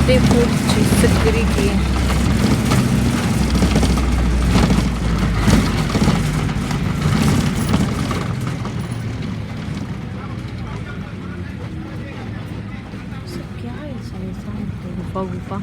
फतेहपुर सिकरी की है। क्या है गुफा गुफा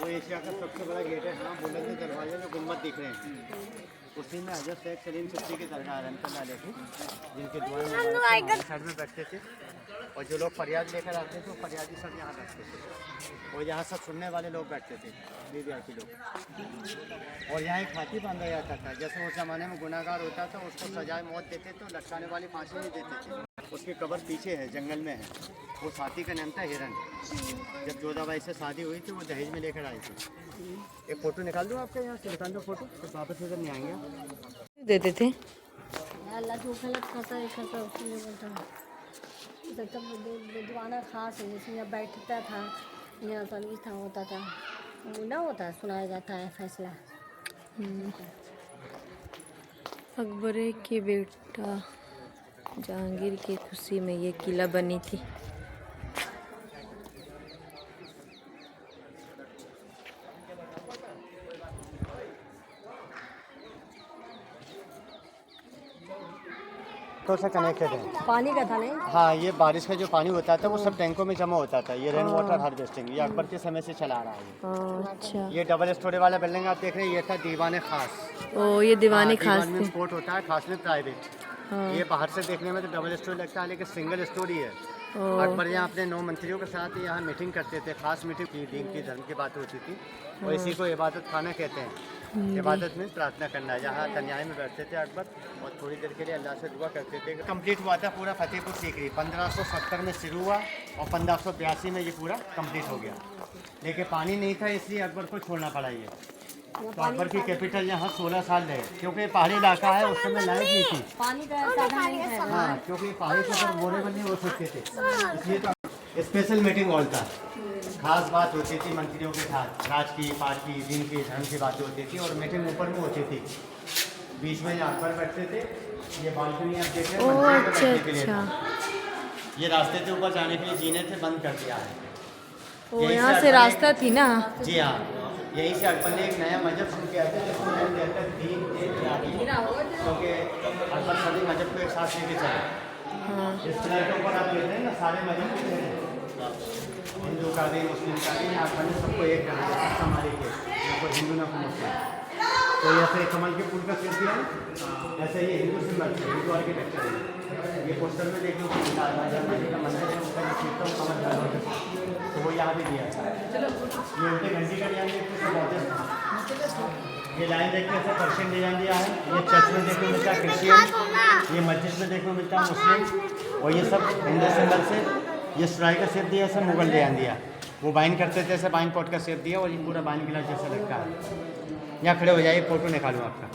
वो एशिया का सबसे बड़ा गेट है। हाँ, बुलंद दरवाजे जो गुम्बद दिख रहे हैं उसी में हज़रत शेख सलीम चिश्ती की दरगाह रहमतुल्लाह अलैह जिनके दुआ साइड में बैठते थे और जो लोग फरियाद लेकर आते थे वो फरियादी सब यहाँ बैठते थे और यहाँ सब सुनने वाले लोग बैठते थे वीवीआईपी लोग। और यहाँ एक हाथी बांधा जाता था, जैसे उस ज़माने में गुनाहगार होता था उसको सजाए मौत देते तो लटकाने वाली फांसी नहीं देते थे। उसकी कब्र पीछे है, जंगल में है। वो साथी का नाम था हिरन। जब जोधाबाई से शादी हुई थी वो दहेज में लेकर आई थी। एक फ़ोटो निकाल दूँ आपके यहाँ से, निकाल दो फ़ोटो, तो वापस इधर नहीं आएंगे। देते थे अल्लाह जो गलत करता है करता उसमें बोलता है तब दीवाना खास है, जैसे यहाँ बैठता था, यहाँ तलवी था होता था, वो ना होता है, सुनाया जाता है फैसला। अकबर के बेटा जहांगीर की खुशी में ये किला बनी थी। तो से कनेक्टेड है। पानी का था नहीं? हाँ, ये बारिश का जो पानी होता था वो सब टैंकों में जमा होता था। ये रेन वाटर हार्वेस्टिंग ये अकबर के समय से चला आ रहा है। अच्छा, ये डबल स्टोरी वाला बिल्डिंग आप देख रहे हैं, ये था दीवाने खास। ओ ये दीवाने खास में थे। स्पोर्ट होता है, खास में प्राइवेट। ये बाहर से देखने में तो डबल स्टोरी लगता है लेकिन सिंगल स्टोरी है। अकबर यहाँ अपने 9 मंत्रियों के साथ यहाँ मीटिंग करते थे, खास मीटिंग की, दीन की धर्म की बात होती थी और इसी को इबादत खाना कहते हैं। इबादत में प्रार्थना करना, जहाँ तन्याई में बैठते थे अकबर और थोड़ी देर के लिए अल्लाह से दुआ करते थे। कंप्लीट हुआ था पूरा फतेहपुर सीकरी 1570 में शुरू हुआ और 1582 में ये पूरा कंप्लीट हो गया। लेकिन पानी नहीं था इसलिए अकबर को छोड़ना पड़ा ये। तो अकबर की कैपिटल यहाँ 16 साल रहे क्योंकि पहाड़ी इलाका है, उस समय लाइट नहीं थी। पानी का साधन नहीं था। हाँ, क्योंकि पहाड़ी के ऊपर बोरेबल नहीं हो सकते थे, इसलिए तो स्पेशल मीटिंग हॉल था। खास बात होती थी मंत्रियों के साथ, राज की, पाठ की, दिन की, धर्म की बातें होती थी और मीटिंग ऊपर में होती थी। बीच में यहाँ पर बैठते थे। ये बालकनी आप देख रहे हैं मंत्रियों के बैठने के लिए था। ये रास्ते थे ऊपर जाने के लिए, जीने थे, बंद कर दिया है। ओ यहाँ से रास्ता थी ना? जी हाँ, यहीं से अकबर ने एक नया मजहब शुरू किया था जिसको नाम दिया था दीन ए इलाही, क्योंकि अकबर सभी मजहब को एक साथ लेके चला। इस तरह के ऊपर आप देखते हैं ना सारे मजहब के थे, हिंदू का भी, मुस्लिम का भी, अकबर ने सबको एक कर दिया, सब हमारे के, ना कोई हिंदू ना कोई मुस्लिम। तो ऐसे कमल के फूल का शेप दिया है, ऐसे ये हिंदू सिंबल है, हिंदू आर्किटेक्चर है। ये पोस्टर में देखिए का मंदिर है, उसका जो शेप था कमल का, तो वो यहाँ भी दिया है। ये उनके घंटी का डिजाइन देखते हैं, ये लाइन देखते हैं पर्शियन डिजाइन दिया है। ये चर्च में देखने को मिलता है क्रिश्चियन, ये मस्जिद में देखने को मिलता है मुस्लिम, और ये सब हिंदू सिंबल से। ये सराय का शेप दिया, सब मुगल डिजाइन दिया। वो बाइन करते थे, ऐसे बाइन पॉट का शेप दिया और ये पूरा बाइन गिलास जैसा लगता है। यहाँ खड़े हो जाइए, फोटो निकालूँ आपका।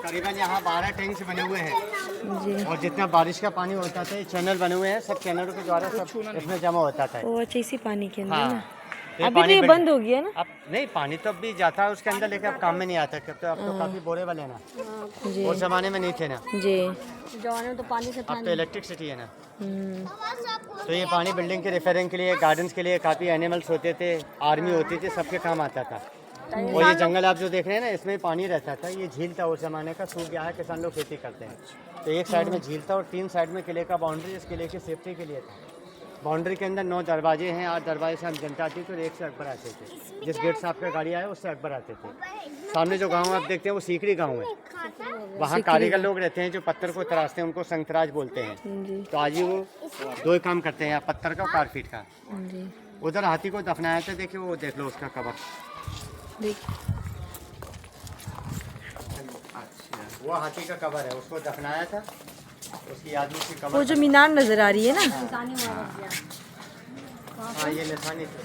करीबन यहाँ 12 टैंक्स बने हुए हैं और जितना बारिश का पानी होता था, ये चैनल बने हुए हैं, सब चैनलों के द्वारा सब इसमें जमा होता था। ओ अच्छा, इसी पानी के अंदर ना? ये अभी तो ये बंद हो गया ना? अब नहीं, पानी तो अब भी जाता है उसके अंदर, लेकिन अब काम में नहीं आता। अब तो काफी बोरे वाले ना, जी उस जमाने में नहीं थे ना जी। जमाने में तो पानी से था अब तो इलेक्ट्रिसिटी है ना। तो ये पानी बिल्डिंग के रिपेयरिंग के लिए, गार्डन्स के लिए, काफ़ी एनिमल्स होते थे, आर्मी होती थी, सबके काम आता था। और ये जंगल आप जो देख रहे हैं ना, इसमें पानी रहता था। ये झील था उस जमाने का, सूख गया है, किसान लोग खेती करते हैं। तो एक साइड में झील था और 3 साइड में किले का बाउंड्री, इस किले की सेफ्टी के लिए था। बाउंड्री के अंदर 9 दरवाजे हैं, 8 दरवाजे से हम जनता आती थी और एक से अकबर आते थे। जिस गेट से आपका गाड़ी आया उससे अकबर आते थे। सामने जो गाँव आप देखते हैं वो सीकरी गाँव है। वहाँ कारीगर लोग रहते हैं जो पत्थर को तराशते हैं, उनको संतराज बोलते हैं। तो आज ही वो 2 काम करते हैं, पत्थर का और कारपीट का। उधर हाथी को दफनाया था, देखिए वो देख लो उसका कबर। अच्छा, वो हाथी का कबर है, उसको दफनाया था, उसकी याद में उसकी कबर। वो जो मीनार नजर आ रही है ना? हाँ, ये निशानी थे।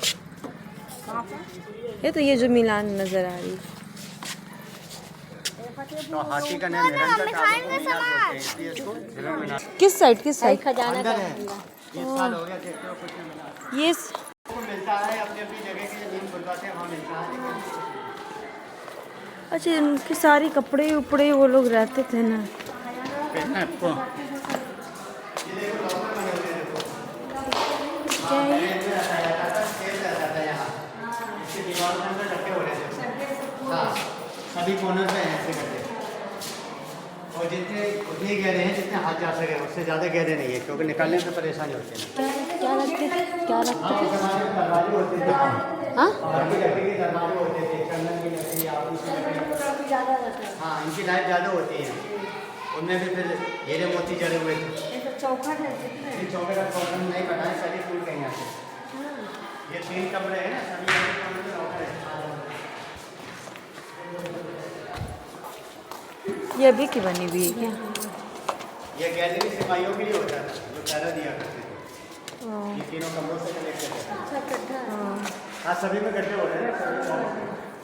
ये तो ये जो मीनार नजर आ रही है तो हाथी का नाम निरंजन बोलते हैं, इसलिए इसको हिरण मीनार। किस साइड किस साइड? खजाना का अंदर है, 3 साल हो गया देखते हो कुछ नहीं मिला। ये को मिलता है अपनी अपनी जगह के लिए, गुरुद्वारे हैं वहाँ मिलता है। अच्छा, इनके सारे कपड़े उपड़े वो लोग रहते थे ना। आपको क्या है? सभी कॉर्नर पे हैं ऐसे करके, और जितने उतने गहरे हैं जितने हाथ जा सके, उससे ज़्यादा गहरे नहीं है, क्योंकि निकालने में परेशानी होती है। क्या रखते थे? क्या रखते थे? दरवाजे होते थे, हाँ लकड़ी के दरवाजे होते थे, चंदन की लकड़ी, आपूस की लकड़ी। हाँ, इनकी लाइफ ज़्यादा होती है, उनमें भी फिर हीरे मोती जड़े हुए थे। चौखट है इस चौके का प्रॉब्लम नहीं बनाए, सभी टूट गए यहाँ से। ये 3 कमरे हैं ना, सभी कमरे में चौखट है। ये अभी की बनी हुई है क्या? ये गैलरी सिपाहियों के लिए होता था, जो पहरा दिया करते थे। ये तीनों कमरों से कनेक्ट करते थे। हाँ, सभी में गड्ढे हो रहे हैं ना,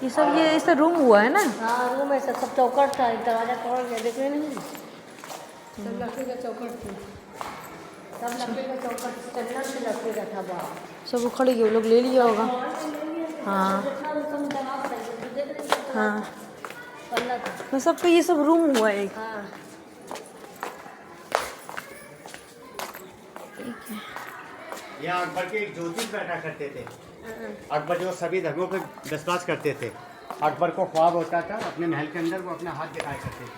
ये सब ये इसका रूम हुआ है ना? हाँ, रूम है सब चौखट था, दरवाजा तोड़ गया, देख रहे नहीं? सब लकड़ी का चौखट थी, सब लकड़ी का चौखट, चंदन से लकड़ी का था बाहर। सब उखड़ गए, वो लोग ले लिया होगा। हाँ हाँ, तो सबका ये सब रूम हुआ है एक। हाँ, यहाँ अकबर के एक ज्योतिष बैठा करते थे। अकबर जो सभी धर्मों पे विश्वास करते थे, अकबर को ख्वाब होता था अपने महल के अंदर, वो अपना हाथ दिखाया करते थे,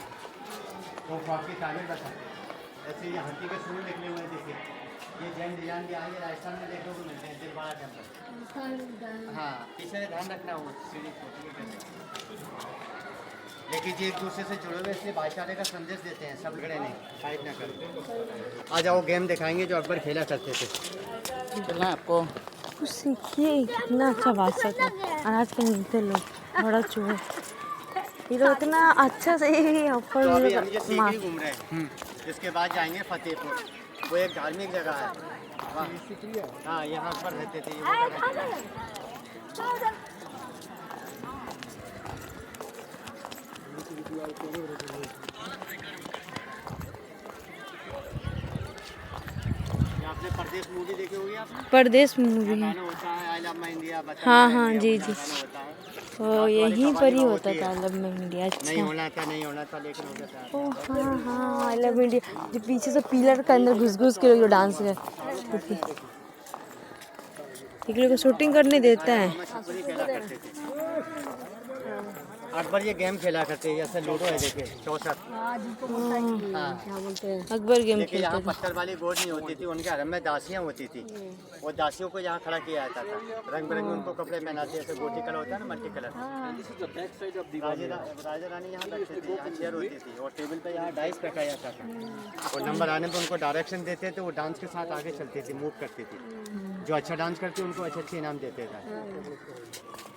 वो ख्वाब की तारीफ बताते। ऐसे ये हाथी के सूर्य निकले हुए देखिए, ये जैन डिजाइन भी आएंगे, राजस्थान में देखने को मिलते हैं, दिलवाड़ा टेम्पल। हाँ, पीछे ध्यान रखना हो सीढ़ी को, लेकिन ये एक दूसरे से जुड़े हुए, इसलिए भाईचारे का संदेश देते हैं, सब लड़े नहीं, फाइट ना करें। आ जाओ, गेम दिखाएंगे जो अकबर खेला करते थे। चलना आपको कुछ सीखिए, कितना अच्छा भाषा था। और आज के मिलते लोग बड़ा चूहे, ये लोग इतना अच्छा से ऊपर तो अभी हम ये सीकरी घूम रहे हैं, इसके बाद जाएंगे फतेहपुर, वो एक धार्मिक जगह है वहाँ। हाँ, यहाँ पर रहते थे, ये वो जगह है। आपने परदेश मूवी देखी होगी आपने? परदेश मूवी। गाना होता है आई लव माय इंडिया, हाँ हाँ, जी जी, होता है। तो यहीं पर ही होता था आई लव माय इंडिया। नहीं अच्छा, होना था लेकिन हो जाता है। ओ हाँ हाँ, आई लव इंडिया, जो पीछे से पिलर के अंदर घुस घुस के लोग जो डांस करते थे, एक लोग को शूटिंग करने देता है। अकबर ये गेम खेला करते हैं, जैसे लूडो है देखिए, 64। क्या बोलते हैं, अकबर गेम लेकिन यहाँ खेलते थे। पत्थर वाली गोद नहीं होती थी, उनके हरम में दासियाँ होती थी, और दासियों को यहाँ खड़ा किया जाता था, रंग बिरंगे उनको कपड़े पहनाते, जैसे गोटी कलर होता है ना, मल्टी कलर। राजा रानी यहाँ बैठते थे, यहाँ चेयर होती थी, और टेबल पे यहाँ डाइस फेंका जाता था, और नंबर आने पर उनको डायरेक्शन देते थे, वो डांस के साथ आगे चलती थी, मूव करती थी, जो अच्छा डांस करती उनको अच्छे अच्छे इनाम देते थे।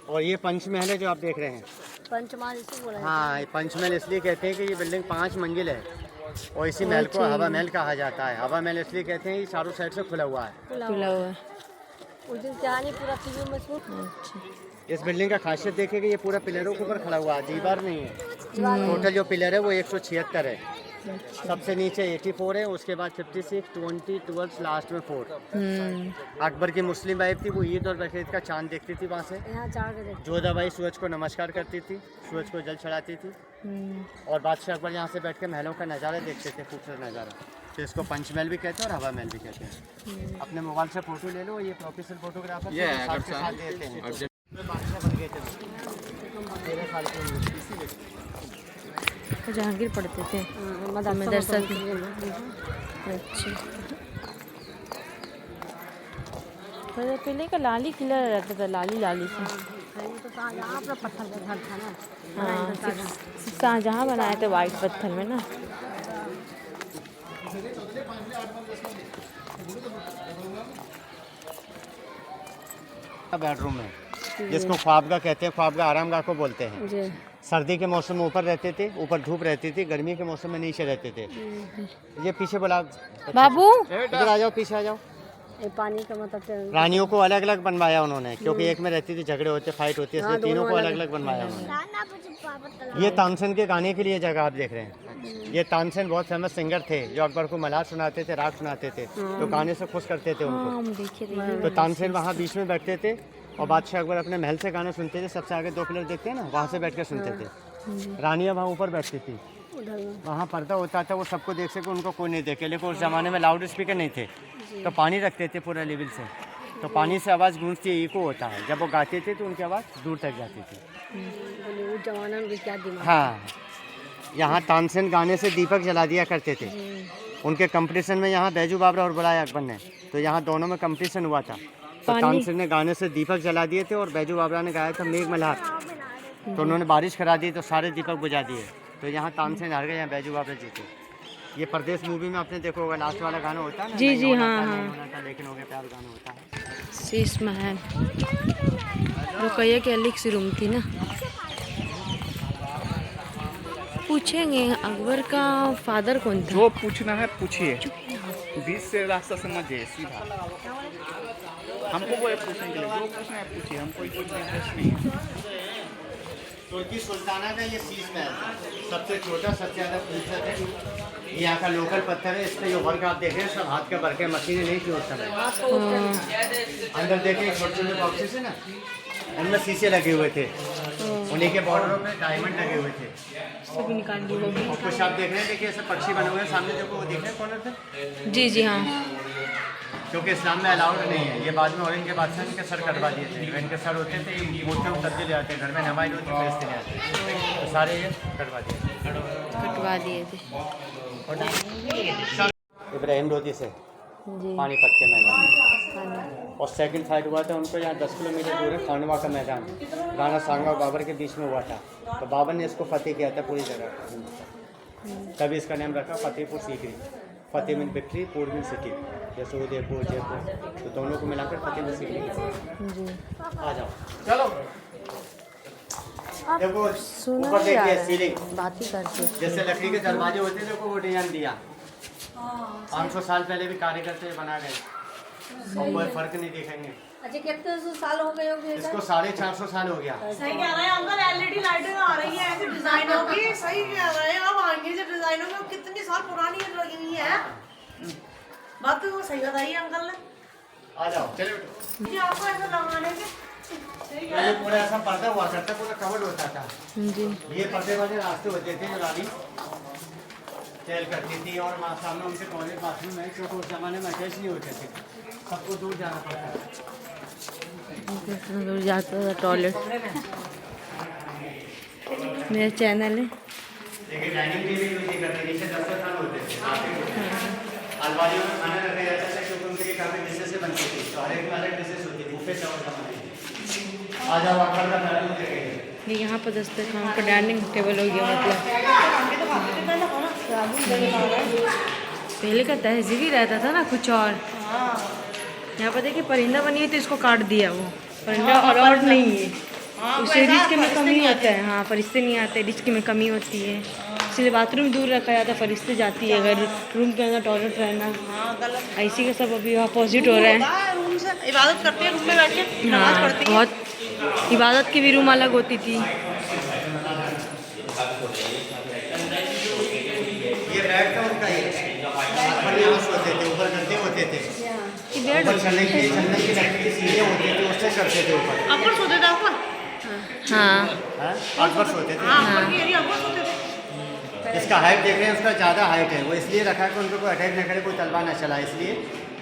और ये पंचमहल है जो आप देख रहे हैं, पंचमहल इसे बोला हाँ, ये पंचमहल इसलिए कहते हैं कि ये बिल्डिंग 5 मंजिल है, और इसी महल को हवा महल कहा जाता है। हवा महल इसलिए कहते हैं ये चारों साइड से खुला हुआ है। खुला हुआ है। उस दिन कहानी पूरा टीवी में सुन। अच्छा, इस बिल्डिंग का खासियत देखिए कि ये पूरा पिलरों के ऊपर खड़ा हुआ है, दीवार नहीं है। टोटल जो पिलर है वो 176 है, सबसे नीचे 84 है, उसके बाद 56, 20, 12, लास्ट में 4। अकबर की मुस्लिम वाइफ थी, वो ईद और बकरीद का चांद देखती थी वहाँ से। यहाँ चार के देखते जोधाबाई सूरज को नमस्कार करती थी, सूरज को जल चढ़ाती थी, और बादशाह अकबर यहाँ से बैठ के महलों का नज़ारा देखते थे, खूबसूरत नज़ारा। तो इसको पंचमहल भी कहते हैं और हवा महल भी कहते हैं। अपने मोबाइल से फोटो ले लो, ये प्रोफेशनल फोटोग्राफर साथ के साथ देते हैं। बादशाह बन गए थे 13 साल की उम्र में। जहांगीर पढ़ते थे मदरसा में। अच्छा, तो पहले का लाली किला रहता था, लाली लाली से। तो यहाँ पर पत्थर का घर था ना। हाँ, सिर्फ शाहजहाँ बनाए थे वाइट पत्थर में ना। बेडरूम है जिसको ख्वाबगाह कहते हैं, ख्वाबगाह आरामगाह को बोलते हैं। सर्दी के मौसम में ऊपर रहते थे, ऊपर धूप रहती थी, गर्मी के मौसम में नीचे रहते थे। ये पीछे बोला बाबू, इधर आ जाओ, पीछे आ जाओ। ये पानी का मतलब रानियों को अलग अलग बनवाया उन्होंने, क्योंकि एक में रहती थी, झगड़े होते, फाइट होती है, इसलिए तीनों को अलग अलग बनवाया उन्होंने। ये तानसेन के गाने के लिए जगह आप देख रहे हैं। ये तानसेन बहुत फेमस सिंगर थे, जो अकबर को मलाह सुनाते थे, राग सुनाते थे, तो गाने से खुश करते थे उनको। हम देखे थे। तो तानसेन वहाँ बीच में बैठते थे और बादशाह अकबर अपने महल से गाने सुनते थे। सबसे आगे 2 पिलर देखते हैं ना, वहाँ से बैठ कर सुनते थे। रानियाँ वहाँ ऊपर बैठती थी, वहाँ पर्दा होता था, वो सबको देख सके, उनको कोई नहीं देखे। लेकिन उस ज़माने में लाउड स्पीकर नहीं थे, तो पानी रखते थे पूरा लेवल से, तो पानी से आवाज़ गूंजती है, इको होता है। जब वो गाते थे तो उनकी आवाज़ दूर तक जाती थी। उस जमाना में क्या दिमाग। हाँ, यहाँ तानसेन गाने से दीपक जला दिया करते थे। उनके कंपटीशन में यहाँ बैजू बाबरा और बुलाया अकबर ने, तो यहाँ दोनों में कंपटीशन हुआ था। तो तानसेन ने गाने से दीपक जला दिए थे और बैजू बाबरा ने गाया था मेघ मल्हार, तो उन्होंने बारिश करा दी, तो सारे दीपक बुझा दिए। तो यहाँ तानसेन हार गए, यहाँ बैजू बाबरा जीते। ये परदेश मूवी में आपने देखा होगा, लास्ट वाला गाना होता है ना, जी नहीं जी, होना हाँ था, हाँ, नहीं होना था, लेकिन हो गया प्यार गाना होता है। शीश महल रुकैया की अलग सी रूम थी ना। पूछेंगे अकबर का फादर कौन था? जो पूछना है पूछिए, बीच से रास्ता समझिए सीधा। हमको वो पूछने के लिए जो पूछना है पूछिए, हमको कोई इंटरेस्ट नहीं है। तुर्की सुल्ताना का ये शीश महल था, सबसे छोटा, सबसे ज़्यादा खूबसूरत है। ये यहाँ का लोकल पत्थर है, इस पर जो वर्क आप देख रहे हैं सब हाथ का वर्क है, मशीनें नहीं थी उस समय। अंदर देखें छोटे छोटे बॉक्सेस है ना, उनमें शीशे लगे हुए थे, उन्हीं के बॉर्डरों पे डायमंड लगे हुए थे। सभी निकाल दी होगी। और कुछ आप देख रहे हैं, देखिए ऐसे पक्षी बने हुए हैं सामने, देखो वो देख रहे हैं कॉर्नर पे। जी जी हाँ। क्योंकि इस्लाम में अलाउड नहीं है ये। बाद में और इनके बादशाह इनके सर कटवा दिए थे। इनके सर होते थे, मूर्तियों में तब्दील आते हैं, घर में नमाज होती है, फरिश्ते नहीं आते, तो सारे ये कटवा दिए कटवा दिए थे। इब्राहिम लोधी से जी। पानीपत के मैदान में। और सेकंड फाइट हुआ था उनको यहाँ 10 किलोमीटर दूर है, खानवा का मैदान, राणा सांगा और बाबर के बीच में हुआ था। तो बाबर ने इसको फतेह किया था पूरी जगह, तभी इसका नाम रखा फतेहपुर सीकरी। फतेह मीन विक्ट्री, पुर मीन सिटी, जैसे उदयपुर, जयपुर, तो दोनों को मिलाकर फतेहपुर सीकरी। जी आ जाओ, चलो। देखो सुना ऊपर ही आ देखिए रहा सीलिंग, है, बात ही करके। जैसे लकड़ी के दरवाजे होते थे, वो डिजाइन दिया। 500 साल पहले भी कार्यकर्ता बना गए, और कोई फर्क नहीं देखेंगे। अच्छा कितने साल हो गए होंगे? इसको 450 साल हो गया। सही कह रहे हैं अंकल, एलईडी लाइटें आ रही हैं ऐसे डिजाइनों की। सही कह रहे हैं, अब आएंगे जो डिजाइनों में कितनी साल पुरानी लगी हुई है। बात तो वो सही बताइए अंकल ने। आ जाओ, चले बैठो। जी आपको ऐसा लगाने के पहले पूरा ऐसा पर्दा हुआ करता, पूरा कवर्ड होता था। जी ये पर्दे वाले रास्ते होते थे जो रानी चल करती थी, और वहाँ सामने उनके टॉयलेट बाथरूम है, क्योंकि उस जमाने में अटैच नहीं होते थे, सबको दूर जाना पड़ता था। दूर जाता था टॉयलेट। मेरा चैनल है। देखिए डाइनिंग टेबल भी नहीं करते, नीचे दस्तरखान होते थे, अलमारियों में खाना रखा जाता था, क्योंकि उनके लिए काफ़ी डिशेस बनती थी, तो हर एक में अलग डिशेस होती थी, बुफे चावल का बनती थी। आ जाओ आप का डाइनिंग टेबल, यहाँ पर दस्तरखान का डाइनिंग टेबल हो गया। मतलब पहले का तहजीब ही रहता था ना कुछ और। यहाँ पर देखिए परिंदा बनी है, तो इसको काट दिया। वो परिंदा अलाउड नहीं है, उससे डिस्क में कमी होता है। हाँ, फरिश्ते नहीं आते, डिस्क में कमी होती है, इसलिए बाथरूम दूर रखा जाता है, फरिश्ते जाती है। अगर रूम के अंदर टॉयलेट रहना, ऐसी का सब अभी अपोजिट हो रहा है। रूम से इबादत करते हैं, रूम में बैठ के नमाज हाँ, पढ़ती है। बहुत इबादत की भी रूम अलग होती थी। ये बेड था उनका, ये ऊपर यहाँ सोते थे, ऊपर गद्दे होते थे, ऊपर चलने के लिए चलने की लकड़ी की सीढ़ियाँ होती थी, उससे करते थे ऊपर। अकबर सोते थे अकबर। हाँ हाँ, अकबर सोते थे। हाँ अकबर की एरिया अकबर सोते थे। इसका हाइट देख रहे हैं, उसका ज़्यादा हाइट है, वो इसलिए रखा है कि उनको कोई अटैक न करे, कोई तलवार न चला, इसलिए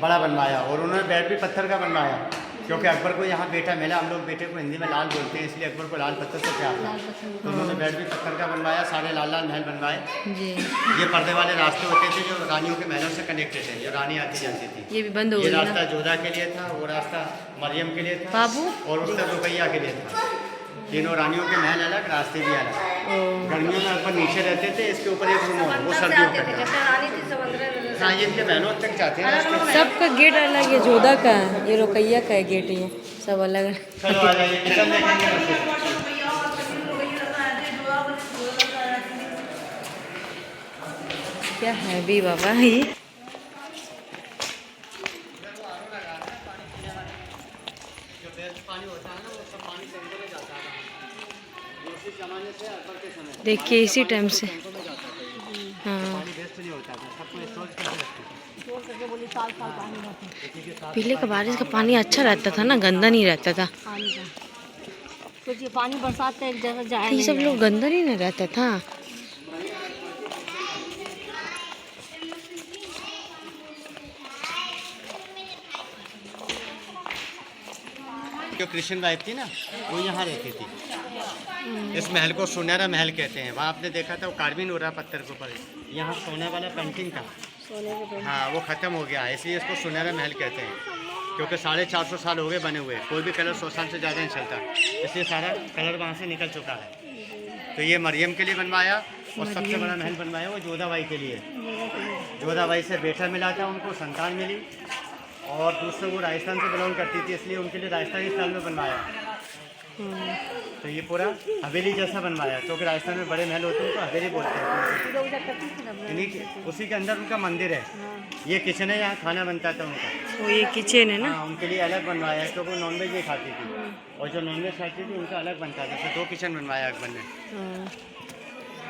बड़ा बनवाया। और उन्होंने बेड भी पत्थर का बनवाया, क्योंकि अकबर को यहाँ बेटा मिला। हम लोग बेटे को हिंदी में लाल बोलते हैं, इसलिए अकबर को लाल पत्थर से प्यार था, तो उन्होंने बेड भी पत्थर का बनवाया, सारे लाल लाल महल बनवाए। जी। ये पर्दे वाले रास्ते होते थे जो रानियों के महलों से कनेक्टेड है, जो रानी आती जाती थी। ये भी बंद हो ये गया रास्ता ना जोधा के लिए था, वो रास्ता मरियम के लिए था, बाबू। और उसका रुकैया के लिए था। तीनों रानियों के महल अलग, रास्ते भी अलग। गर्मियों में अकबर नीचे रहते थे, इसके ऊपर एक रूम हो, वो सर्दियों का था। हाँ, ये इनके महलों तक जाते हैं रास्ते। सबका गेट अलग है, जोधा का है, ये रुकैया का है गेट, ये सब अलग है। चलो आ जाइए, किचन देखेंगे। क्या है भी बाबा ये। जमाने से अकबर के समय देखिए इसी टाइम से। टैंकों में जाता था, हाँ, पानी वेस्ट नहीं होता था, सबको स्टोर करके रखते थे। जोर करके बोली साल साल पानी रहता है किसी के साथ पहले का बारिश का पानी अच्छा रहता था ना, गंदा नहीं रहता था। पानी का। सोचिए पानी बरसात का एक जगह जाए ये सब लोग गंदा नहीं ना रहता था। जो कृष्ण वाइफ थी ना, वो यहाँ रहती थी। इस महल को सुनहरा महल कहते हैं। वहाँ आपने देखा था वो कार्विंग हो रहा पत्थर के ऊपर, यहाँ सोने वाला पेंटिंग था। सोने के हाँ, वो ख़त्म हो गया है, इसलिए इसको सुनहरा महल कहते हैं, क्योंकि 450 साल हो गए बने हुए। कोई भी कलर 100 साल से ज़्यादा नहीं चलता, इसलिए सारा कलर वहाँ से निकल चुका है। तो ये मरियम के लिए बनवाया, और सबसे बड़ा महल बनवाया वो जोधाबाई के लिए। जोधाबाई से बेटा मिला था, उनको संतान मिली, और दूसरे वो राजस्थान से बिलोंग करती थी, इसलिए उनके लिए राजस्थानी स्टाइल में बनवाया। तो ये पूरा हवेली जैसा बनवाया, क्योंकि राजस्थान में बड़े महल होते हैं तो हवेली बोलते हैं। इधर उधर करती थी ना। इन्हीं के उसी के अंदर उनका मंदिर है। ये किचन है, यहाँ खाना बनता था उनका। वो ये किचन है ना। हाँ, उनके लिए अलग बनवाया है, क्योंकि वो नॉनवेज नहीं खाती थी, और जो नॉनवेज खाती थी उनका अलग बनता था। तो 2 किचन बनवाया अकबर ने। हाँ,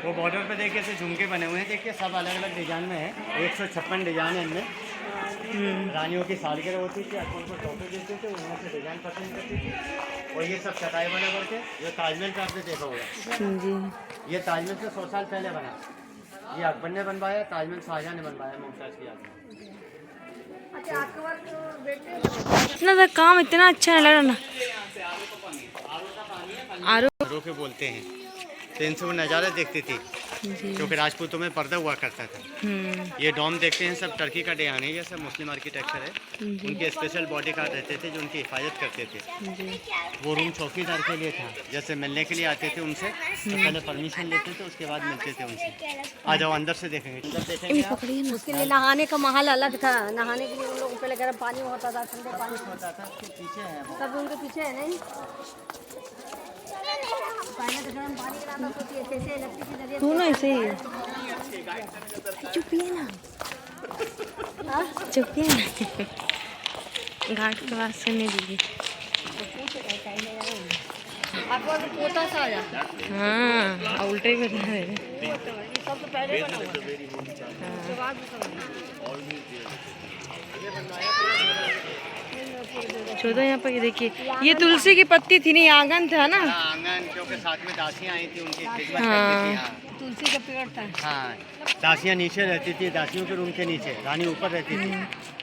वो बॉर्डर पे देखिए ऐसे झुमके बने हुए हैं, देखिए सब अलग अलग डिजाइन में है। 156 डिजाइन है इनमें। रानियों की सालगिरह होती थी, अकबर को तोहफे देते थे, उनमें से डिजाइन पसंद करती थी। और ये सब चटाई बना करके, ये ताजमहल पे आपने देखा होगा, जी। ये ताजमहल से 100 साल पहले बना। ये अकबर ने बनवाया, ताजमहल शाहजहां ने बनवाया मुमताज की याद में। अच्छा अकबर के बेटे इतना सा काम इतना अच्छा नहीं लग रहा ना। आरो घरों के बोलते हैं, तो इनसे वो नज़ारा देखती थी, जी। क्योंकि राजपूतों में पर्दा हुआ करता था। ये डोम देखते हैं सब टर्की का डेहान है, ये सब मुस्लिम आर्किटेक्चर है। उनके स्पेशल बॉडी गार्ड रहते थे जो उनकी हिफाजत करते थे। जी। वो रूम चौकीदार के लिए था, जैसे मिलने के लिए आते थे उनसे तो पहले परमिशन लेते थे, उसके बाद मिलते थे उनसे। आ जाओ अंदर से देखेंगे, अंदर देखेंगे आप। पकड़िए ना। उसके लिए नहाने का महल अलग था। नहाने के लिए उन लोगों को पहले गर्म पानी होता था, ठंडे पानी होता था, उसके पीछे है वो। सब उनके पीछे है नहीं। पहले तो गर्म पानी का नाम सोचिए कैसे इलेक्ट्रिक के जरिए तू ना ऐसे ही चुपिए ना, चुपिए ना। घाट के बाद सुनने दीजिए। आपको तो पोता सा आ जाता हाँ, उल्टे में बता रहे हैं। ये सब तो पहले बना हुआ है। उसके बाद भी छोड़ो यहाँ पर, ये देखिए ये तुलसी की पत्ती थी नहीं, आंगन था ना। आंगन, क्योंकि साथ में दासियाँ आई थी, उनकी खिदमत हाँ। करती थी। हाँ, तुलसी का पेड़ था। हाँ, दासियाँ नीचे रहती थी, दासियों के रूम के नीचे रानी ऊपर रहती थी।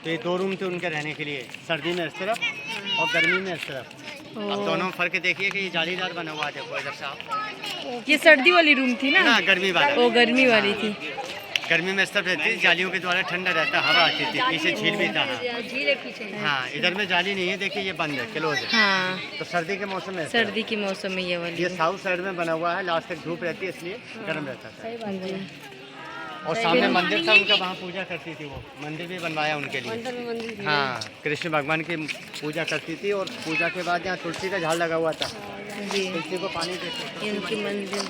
तो ये 2 रूम थे उनके रहने के लिए, सर्दी में इस तरफ और गर्मी में इस तरफ। अब दोनों में फर्क देखिए कि ये जालीदार बना हुआ है, देखो इधर साहब। ये सर्दी वाली रूम थी ना, ना गर्मी वाला, वो गर्मी वाली थी। गर्मी में इस तरफ रहती थी, जालियों के द्वारा ठंडा रहता, हवा आती थी, पीछे झील भी था। झील है पीछे। हाँ, इधर में जाली नहीं है, देखिए ये बंद है, क्लोज है। हाँ, तो सर्दी के मौसम में इस तरफ। सर्दी के मौसम में ये वाली। ये साउथ साइड में बना हुआ है, लास्ट तक धूप रहती है, इसलिए गर्म रहता था। सही बात है। और सामने मंदिर था उनका, वहाँ पूजा करती थी वो। मंदिर भी बनवाया उनके लिए। अंदर में मंदिर है। हाँ, कृष्ण भगवान की पूजा करती थी, और पूजा के बाद यहाँ तुलसी का झाड़ लगा हुआ था, जी, तुलसी को पानी देते। इनकी मंदिर।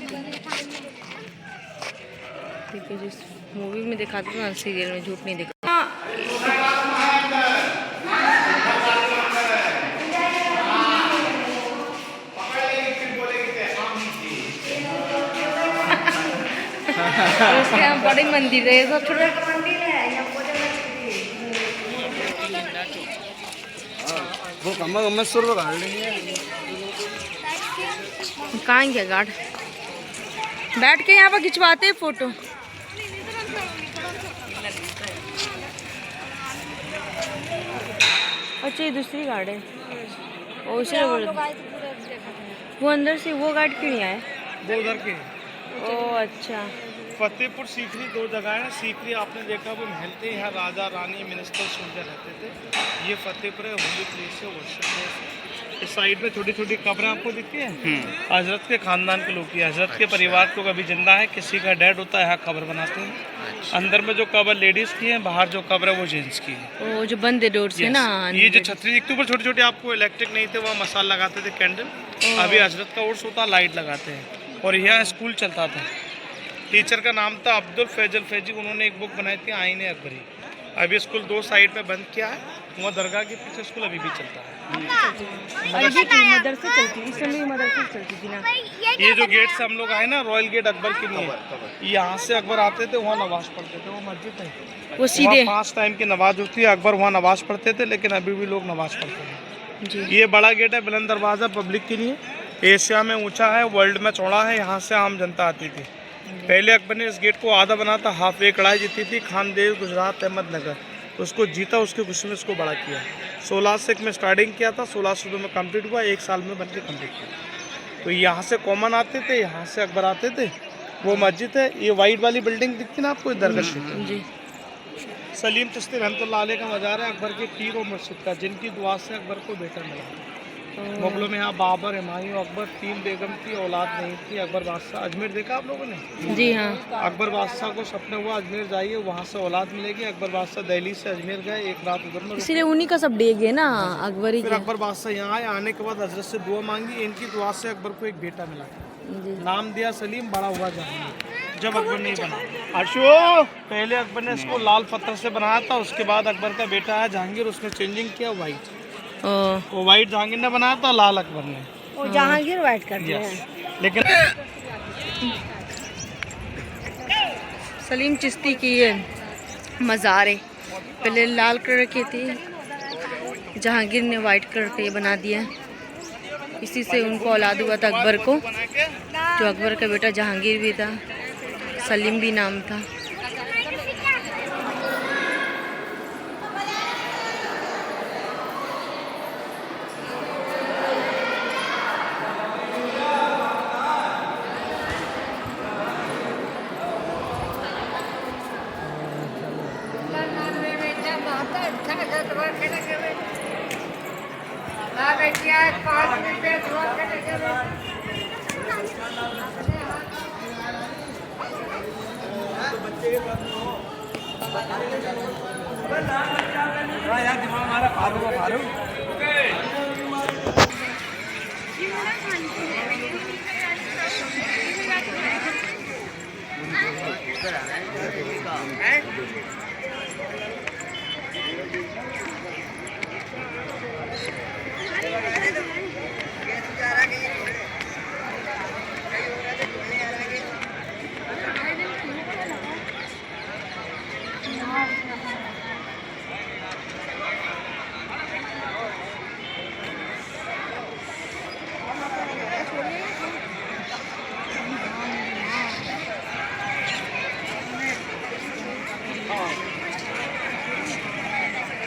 ठीक है, जिस मूवी में दिखाते थे ना, सीरियल में झूठ नहीं दिखा। उसके यहाँ बड़े मंदिर है, ये सब छोटे मंदिर है। वो कम शुरू कर लेंगे। कहाँ गया गार्ड? बैठ के यहाँ पर खिंचवाते हैं फोटो। अच्छा, ये दूसरी गार्ड है। ओ इसे बोल, वो अंदर से वो गार्ड क्यों नहीं आए? वो उधर के ओ अच्छा। फतेहपुर सीकरी 2 जगह है। सीकरी आपने देखा वो महल थे, यहाँ राजा रानी मिनिस्टर सोल्जर रहते थे। ये फतेहपुर है, होली प्लेस है, वर्शिप प्लेस है। इस साइड में छोटी छोटी कब्रें आपको दिखती है, हजरत के खानदान के लोग की। हजरत के परिवार को कभी जिंदा है, किसी का डेड होता है, यहाँ कब्र बनाते हैं। अंदर में जो कब्र लेडीज की है, बाहर जो कब्र है वो जेंट्स की है। वो जो बंद है डोर से ना। ये जो छतरी दिखती है ऊपर, छोटे छोटे आपको इलेक्ट्रिक नहीं थे, वहाँ मसाला लगाते थे कैंडल। अभी हजरत का उर्स होता, लाइट लगाते हैं। और यहाँ स्कूल चलता था, टीचर का नाम था अब्दुल फैजल फैजी। उन्होंने एक बुक बनाई थी आईने अकबरी, अभी स्कूल 2 साइड में बंद किया है, वहाँ दरगाह के पीछे स्कूल अभी भी चलता है। अभी थी मदरसा चलती, इस समय मदरसा चलती थी ना। ये जो गेट से हम लोग आए ना, रॉयल गेट अकबर के लिए, यहाँ से अकबर आते थे, वहाँ नमाज पढ़ते थे। वो मस्जिद है, वो सीधे 5 टाइम की नमाज होती है, अकबर वहाँ नमाज पढ़ते थे, लेकिन अभी भी लोग नमाज पढ़ते हैं। जी। ये बड़ा गेट है, बुलंद दरवाज़ा, पब्लिक के लिए, एशिया में ऊंचा है, वर्ल्ड में चौड़ा है, यहाँ से आम जनता आती थी। पहले अकबर ने इस गेट को आधा बना था, हाफ एक कढ़ाई जीती थी, खानदेव गुजरात अहमदनगर, उसको जीता, उसकी खुशी में इसको बड़ा किया। 1601 में स्टार्टिंग किया था, 1602 में कंप्लीट हुआ, 1 साल में बन के कम्प्लीट किया। तो यहाँ से कॉमन आते थे, यहाँ से अकबर आते थे। वो मस्जिद है, ये वाइट वाली बिल्डिंग दिखती ना आपको, दरगाह जी। सलीम चिश्ती रहमतुल्लाह अलैह का मज़ार है, अकबर के पीर और मुर्शिद का, जिनकी दुआ से अकबर को बेटा मिला। मुगलों में यहाँ बाबर, हुमायूं, अकबर 3 बेगम की औलाद नहीं थी। अकबर बादशाह, अजमेर देखा आप लोगों ने? जी हाँ। अकबर बादशाह को सपना हुआ अजमेर जाइए, वहाँ से औलाद मिलेगी। अकबर बादशाह दिल्ली से अजमेर गए, एक रात उधर में रुके। इसीलिए उन्हीं का सब डेग है ना, अकबरी फिर के। अकबर बादशाह यहाँ आए, आने के बाद हजरत से दुआ मांगी, इनकी दुआ से अकबर को एक बेटा मिला। जी। नाम दिया सलीम, बड़ा हुआ जहांगीर। जब अकबर नहीं बना अशो, पहले अकबर ने इसको लाल पत्थर से बनाया था, उसके बाद अकबर का बेटा है जहांगीर, उसने चेंजिंग किया वाइट। वो वाइट जहांगीर ने बनाया था, लाल अकबर ने। वो जहांगीर वाइट कर दिया है। लेकिन सलीम चिश्ती की ये मज़ार है, पहले लाल कलर की थी, जहांगीर ने वाइट कलर का ये बना दिया। इसी से उनको औलाद हुआ था अकबर को, जो अकबर का बेटा जहांगीर भी था, सलीम भी नाम था।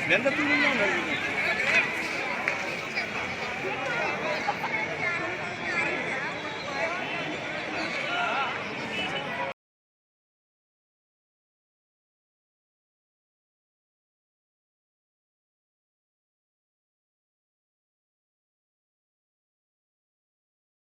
Then the